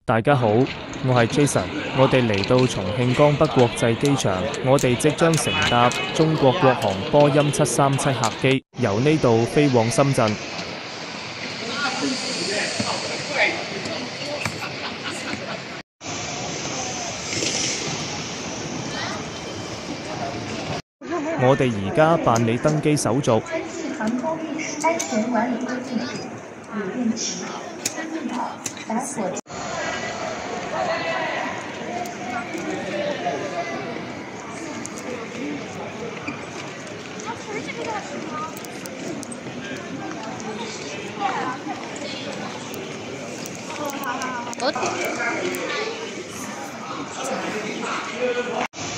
大家好，我係 Jason，我哋嚟到重慶江北國際機場，我哋即將乘搭中國國航波音737客機，由呢度飛往深圳。我哋而家辦理登機手續。航空安全管理规定是：有电池、电脑、打火。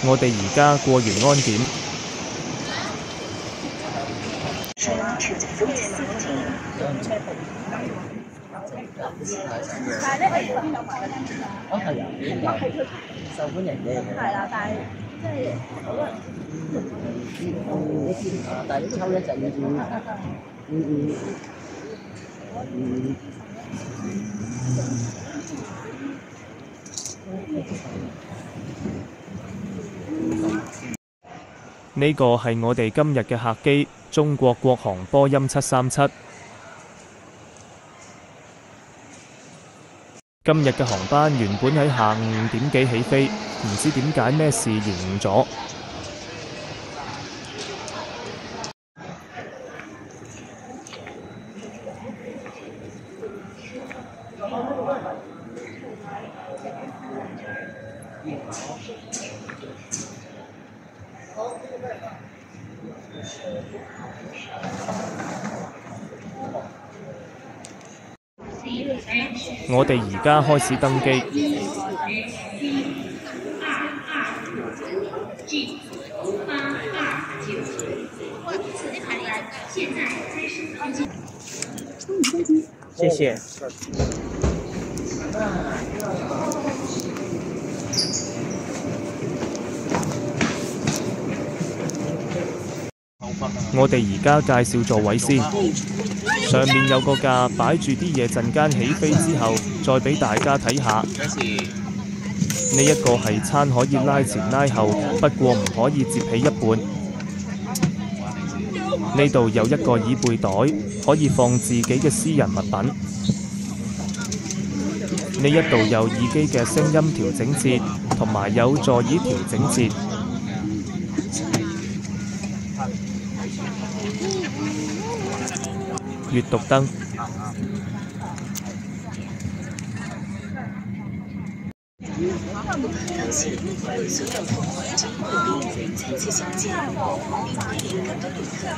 我哋而家過完安檢。受歡迎嘅。係啦，但係即係好多人。但係你抽一陣嘅呢個係我哋今日嘅客機，中國國航波音737。今日嘅航班原本喺下午5點幾起飛，唔知點解咩事延誤咗。我哋而家開始登機。謝謝。我哋而家介紹座位先，上面有個架擺住啲嘢，陣間起飛之後再俾大家睇下。呢一個係餐可以拉前拉後，不過唔可以摺起一半。呢度有一個椅背袋，可以放自己嘅私人物品。呢一度有耳機嘅聲音調整節，同埋有座椅調整節。閱讀燈。高兴为所有赴华经贵宾再次相见，并欢迎更多旅客通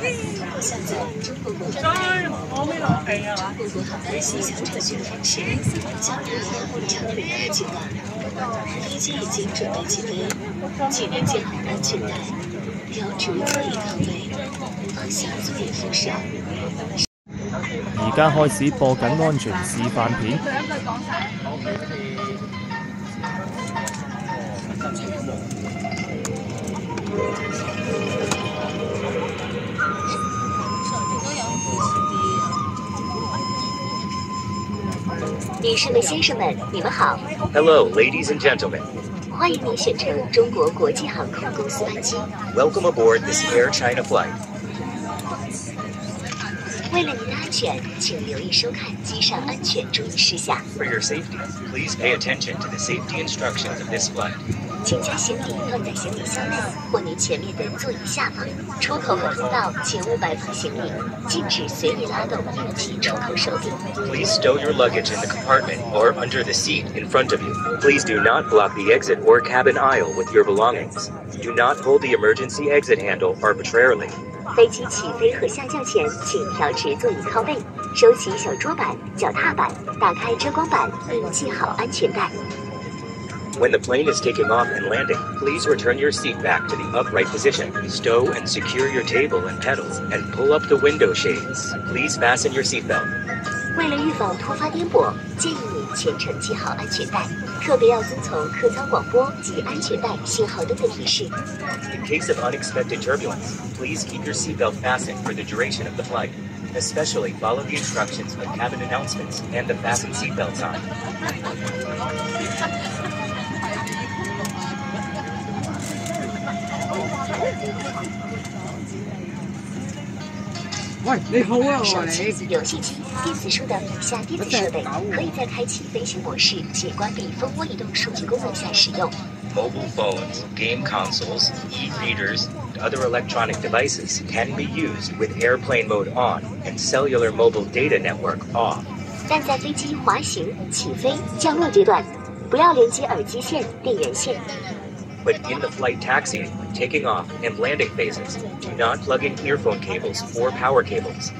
过下载中国国航中国国航的线下程序方式将旅客畅旅游计划。飞机已经准备起飞，请您系好安全带，调直座椅靠背，放下座椅扶手。而家開始播緊安全示範片。女士们、先生们，你们好。Hello, ladies and gentlemen. 欢迎您选乘中国国际航空公司班机。Welcome aboard this Air China flight. 为了您的安全，请留意收看机上安全注意事项。 For your safety, please pay attention to the safety instructions of this flight. 请将行李放在行李箱内或您前面的座椅下方。出口和通道请勿摆放行李，禁止随意拉动硬体出口手柄。 Please stow your luggage in the compartment or under the seat in front of you. Please do not block the exit or cabin aisle with your belongings. Do not pull the emergency exit handle arbitrarily. 飞机起飞和下降前，请调直座椅靠背，收起小桌板、脚踏板，打开遮光板，并系好安全带。 When the plane is taking off and landing, please return your seat back to the upright position. Stow and secure your table and pedals, and pull up the window shades. Please fasten your seatbelt. 为了预防突发颠簸，建议你全程系好安全带，特别要遵从客舱广播及安全带信号灯的提示。 In case of unexpected turbulence, please keep your seatbelt fastened for the duration of the flight. Especially follow the instructions of cabin announcements and the fasten seatbelt sign. 手机、游戏机、电子书等以下电子设备，可以在开启飞行模式且关闭蜂窝移动数据功能下使用。Mobile phones, game consoles, e-readers, and other electronic devices can be used with airplane mode on and cellular mobile data network off. 但在飞机滑行、起飞、降落阶段，不要连接耳机线、电源线。But in the flight taxiing, taking off, and landing phases, do not plug in earphone cables or power cables.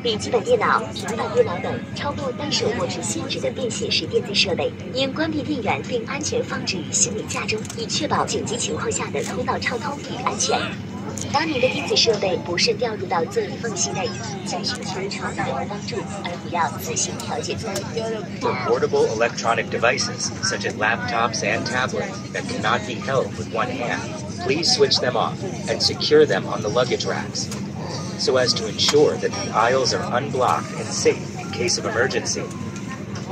笔记本电脑、平板电脑等超过单手握持限制的便携式电子设备，应关闭电源并安全放置于行李架中，以确保紧急情况下的通道畅通与安全。当您的电子设备不慎掉入到座椅缝隙内，请寻求常人帮助，而不要自行调节。For portable electronic devices, such as laptops and tablets, that cannot be held with one hand, please switch them off and secure them on the luggage racks, so as to ensure that the aisles are unblocked and safe in case of emergency.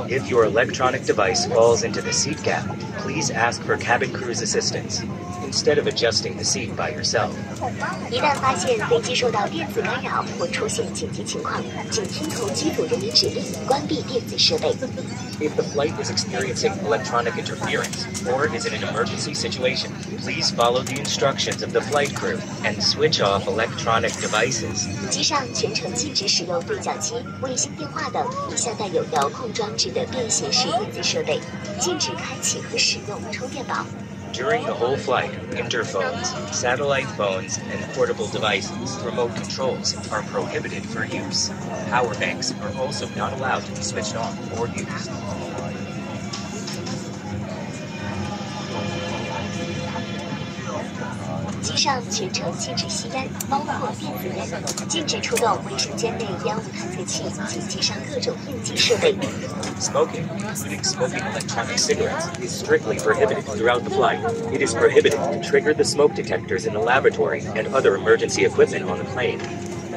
If your electronic device falls into the seat gap, please ask for cabin crew's assistance, instead of adjusting the seat by yourself. 一旦发现飞机受到电子干扰或出现紧急情况，请听从机组人员指令，关闭电子设备。If the flight is experiencing electronic interference or is in an emergency situation, please follow the instructions of the flight crew and switch off electronic devices. 机上全程禁止使用对讲机、卫星电话等以下带有遥控装置的便携式电子设备，禁止开启和使用充电宝。During the whole flight, interphones, satellite phones, and portable devices, remote controls, are prohibited for use. Power banks are also not allowed to be switched on or used. 机上全程禁止吸烟，包括电子烟，禁止出动卫生间内烟雾探测器及机上各种应急设备。Smoking, including smoking electronic cigarettes, is strictly prohibited throughout the flight. It is prohibited to trigger the smoke detectors in the lavatory and other emergency equipment on the plane.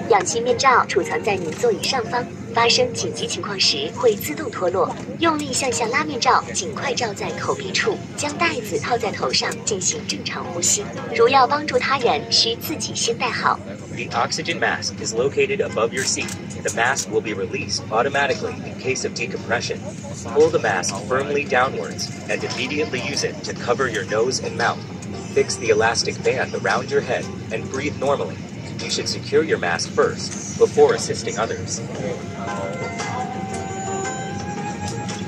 氧气面罩储藏在您座椅上方，发生紧急情况时会自动脱落。用力向下拉面罩，尽快罩在口鼻处，将带子套在头上进行正常呼吸。如要帮助他人，需自己先戴好。The oxygen mask is located above your seat. The mask will be released automatically in case of decompression. Pull the mask firmly downwards and immediately use it to cover your nose and mouth. Fix the elastic band around your head and breathe normally. You should secure your mask first before assisting others.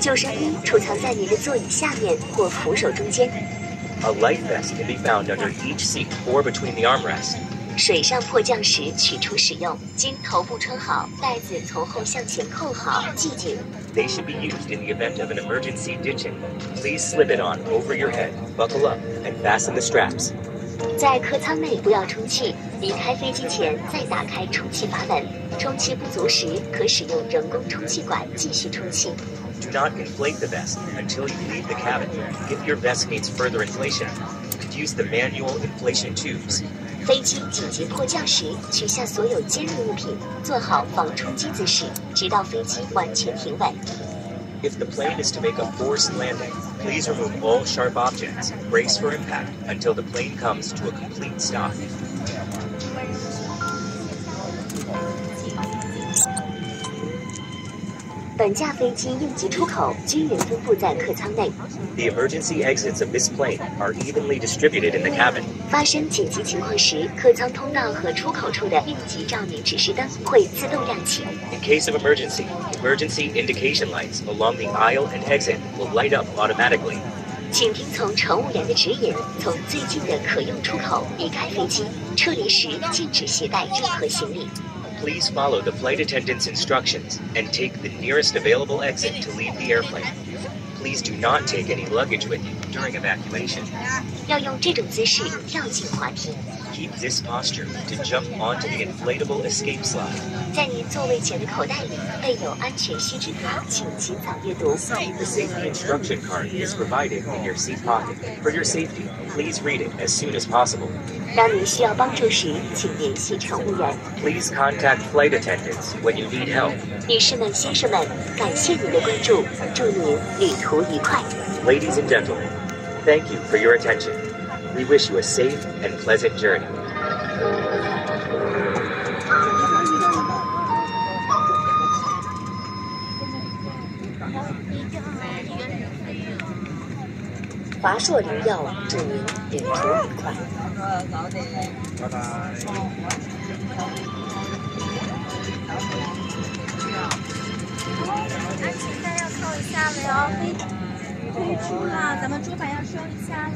救生衣储藏在您的座椅下面或扶手中间。A life vest can be found under each seat or between the armrests. 水上迫降时取出使用，经头部穿好，带子从后向前扣好，系紧。They should be used in the event of an emergency ditching. Please slip it on over your head, buckle up, and fasten the straps. 在客舱内不要充气，离开飞机前再打开充气阀门。充气不足时，可使用人工充气管继续充气。Do not inflate the vest until you leave the cabin. If your vest needs further inflation, you could use the manual inflation tubes. 飞机紧急迫降时，取下所有尖锐物品，做好防冲击姿势，直到飞机完全停稳。If the plane is to make a forced landing, please remove all sharp objects, brace for impact until the plane comes to a complete stop. 本架飞机应急出口均匀分布在客舱内。The emergency exits of this plane are evenly distributed in the cabin. 发生紧急情况时，客舱通道和出口处的应急照明指示灯会自动亮起。In case of emergency, emergency indication lights along the aisle and exit will light up automatically. 请听从乘务员的指引，从最近的可用出口离开飞机。撤离时禁止携带任何行李。Please follow the flight attendant's instructions and take the nearest available exit to leave the airplane. Please do not take any luggage with you during evacuation. 要用这种姿势跳进滑梯。Keep this posture to jump onto the inflatable escape slide. 在您座位前的口袋里备有安全须知卡，请尽早阅读。 The safety instruction card is provided in your seat pocket. For your safety, please read it as soon as possible. 当您需要帮助时，请联系乘务员。 Please contact flight attendants when you need help. 女士们、先生们，感谢您的关注，祝您旅途愉快。 Ladies and gentlemen, thank you for your attention. We wish you a safe and pleasant journey. 华硕灵药，祝您旅途愉快。拜拜。安全带要扣一下了哟，飞出了，咱们桌板要收一下啦。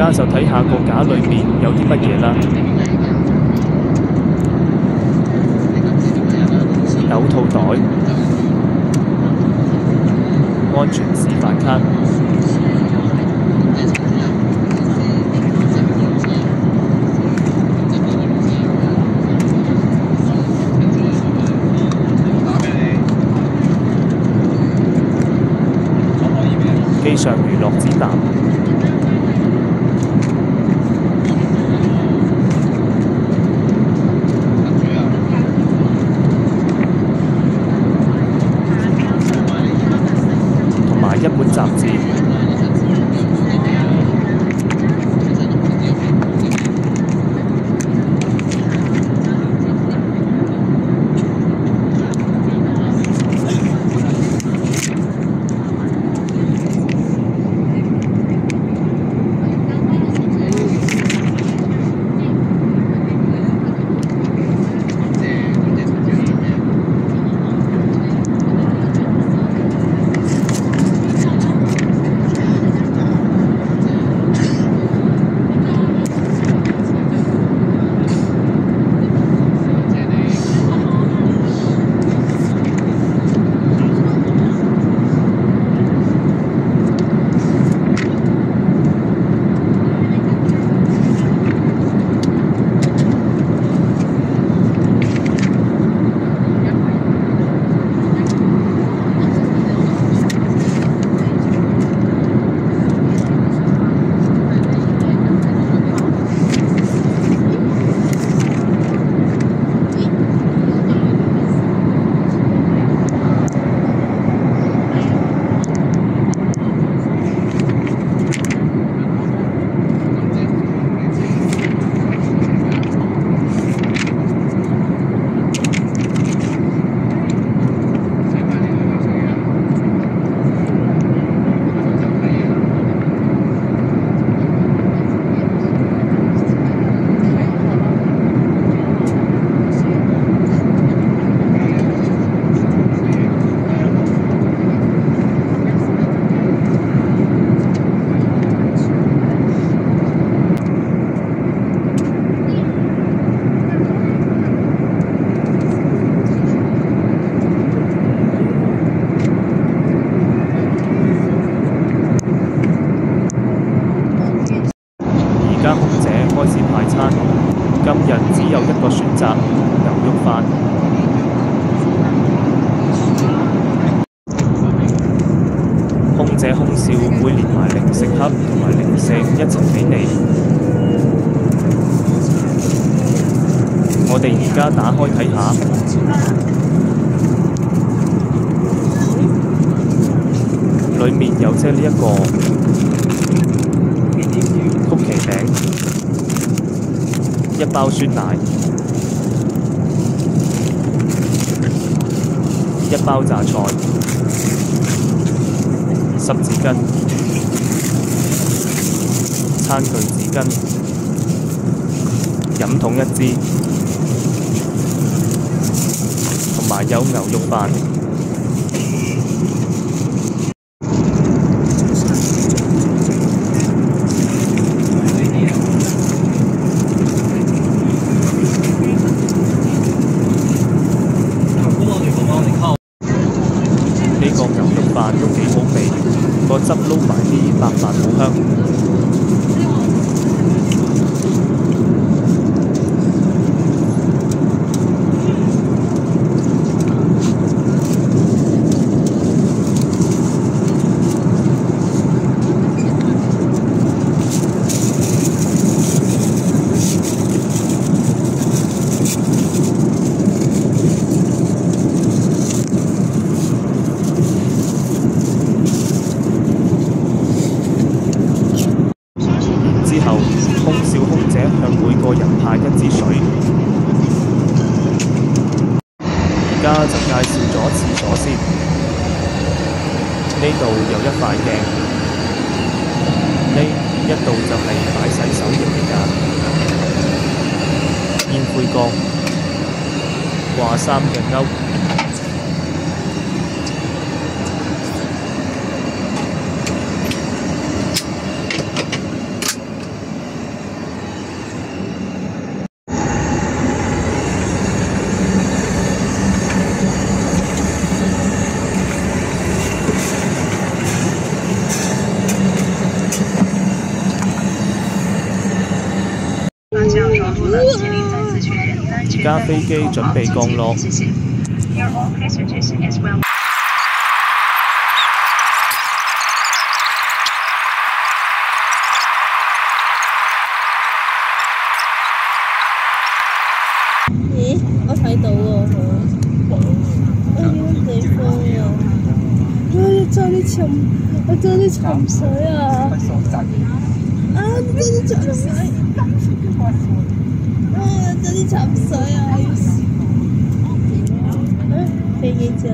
家就睇下個架裏面有啲乜嘢啦。手套袋、安全示範卡、機上娛樂指南。一本雜誌，而家空姐開始派餐，今日只有一個選擇，牛肉飯。空姐空少會連埋零食盒同埋零食一齊俾你。我哋而家打開睇下，裡面有隻呢一個曲奇餅，一包酸奶，一包榨菜，濕紙巾、餐具紙巾、飲筒一支，同埋有牛肉飯。都幾好味，個汁撈埋啲白飯好香。之後，空少空姐向每個人派一支水。而家就介紹咗廁所先。呢度有一塊鏡，呢一度就係擺洗手液嘅架。煙灰缸、掛衫嘅鈎。而家飛機準備降落。咦，我睇到喎，我要地方啊！我爭啲沉水啊！啊！你爭啲沉水！啊！爭啲沉水啊！飛機咋？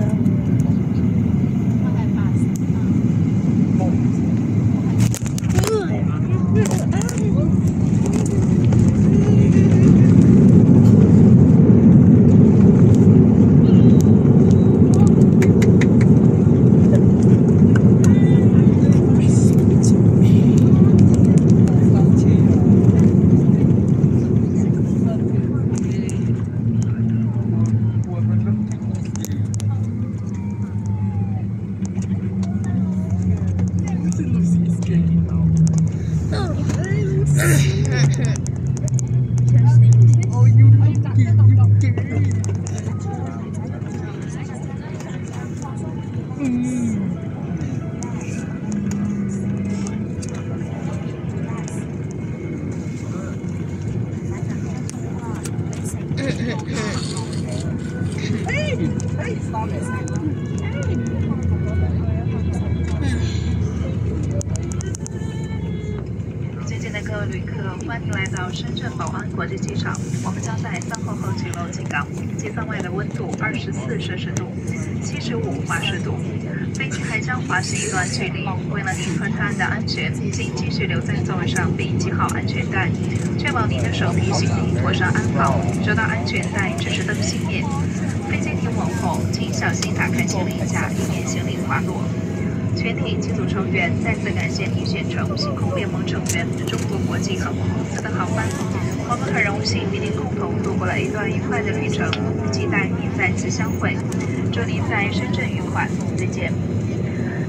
尊敬的各位旅客，欢迎来到深圳宝安国际机场。我们将在三号后勤楼进港，机舱外的温度24摄氏度，75华氏度。飞机还将滑行一段距离，为了您和他人的安全，请继续留在座位上并系好安全带，确保您的手提行李妥善安好。收到安全带指示灯熄灭。飞机停稳后，请小心打开行李架，以免行李滑落。全体机组成员再次感谢您选乘星空联盟成员中国国际航空公司的航班，我们很荣幸与您共同度过了一段愉快的旅程，期待您再次相会。祝您在深圳愉快，再见。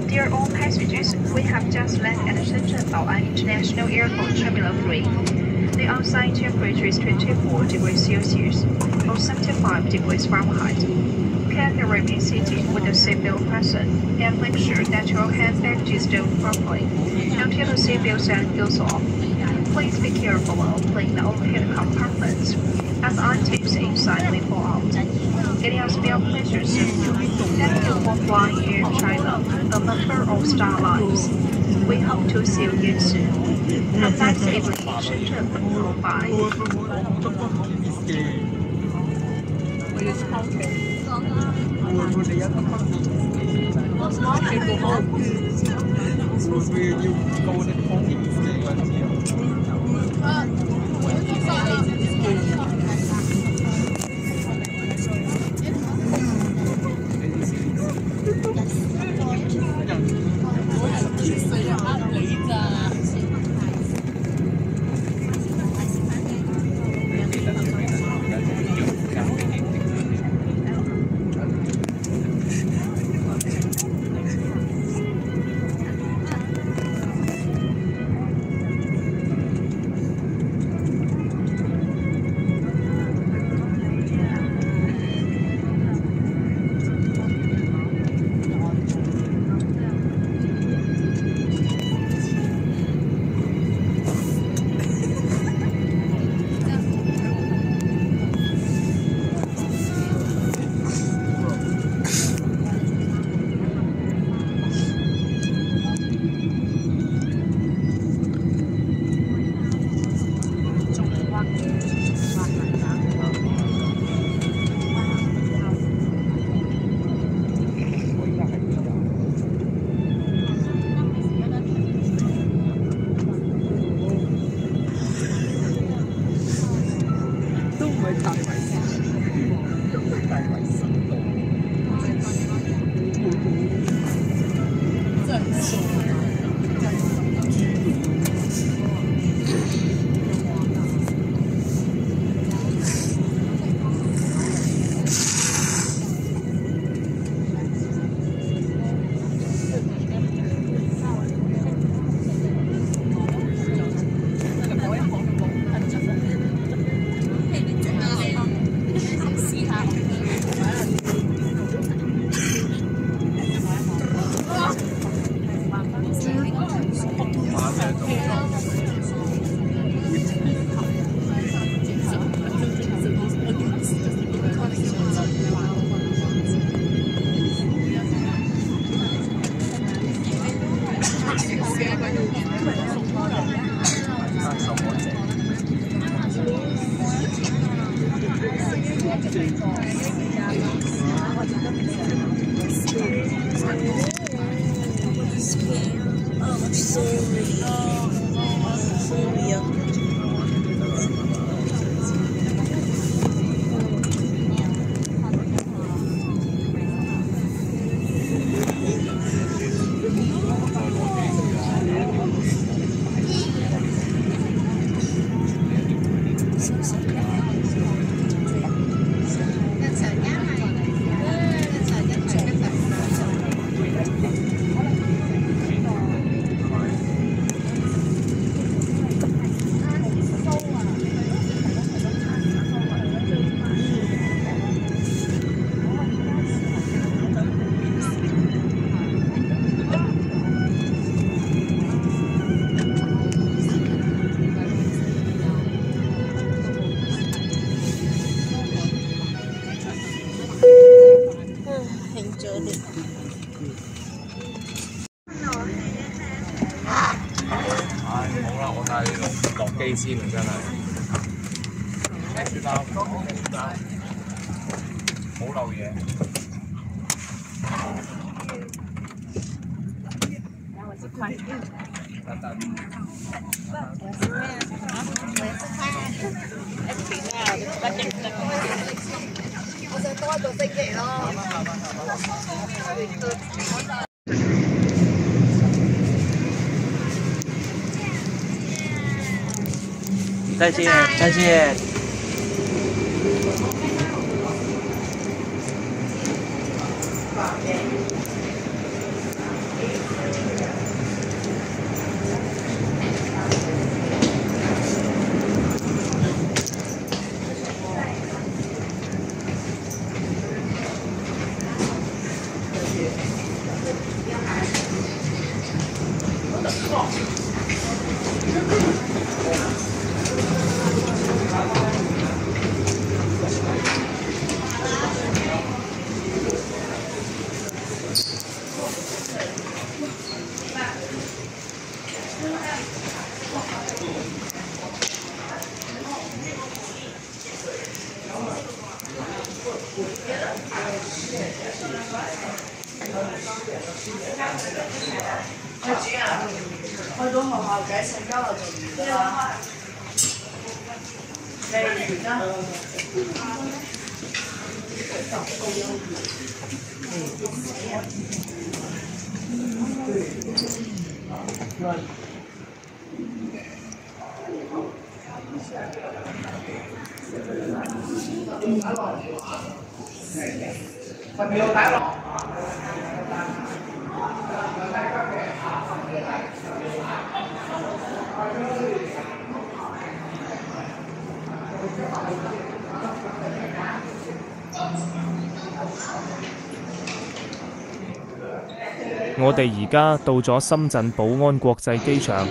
Dear all passengers, we have just landed at Shenzhen Bao'an International Airport Terminal 3. The outside temperature is 24 degrees Celsius or 75 degrees Fahrenheit. Kindly remain seated with the seatbelt fastened and make sure that your hand is stowed properly until the seatbelt sign goes off. Please be careful of pulling the overhead compartments as items inside may fall out. It has been a pleasure serving you. Thank you for flying Air China, a member of Star Alliance. We hope to see you again soon. Have a nice evening in Shenzhen. Bye. 落機先啊！真係，冇漏嘢。我想多一個星期咯。再见，再见。去到學校嘅社交就完㗎啦。你完啦。我哋而家到咗深圳寶安國際機場。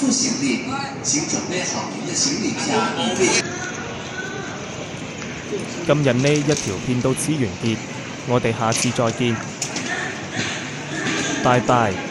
副行李，请准備好您的行李架依位。今日呢一條片到此完結，我哋下次再見，拜拜。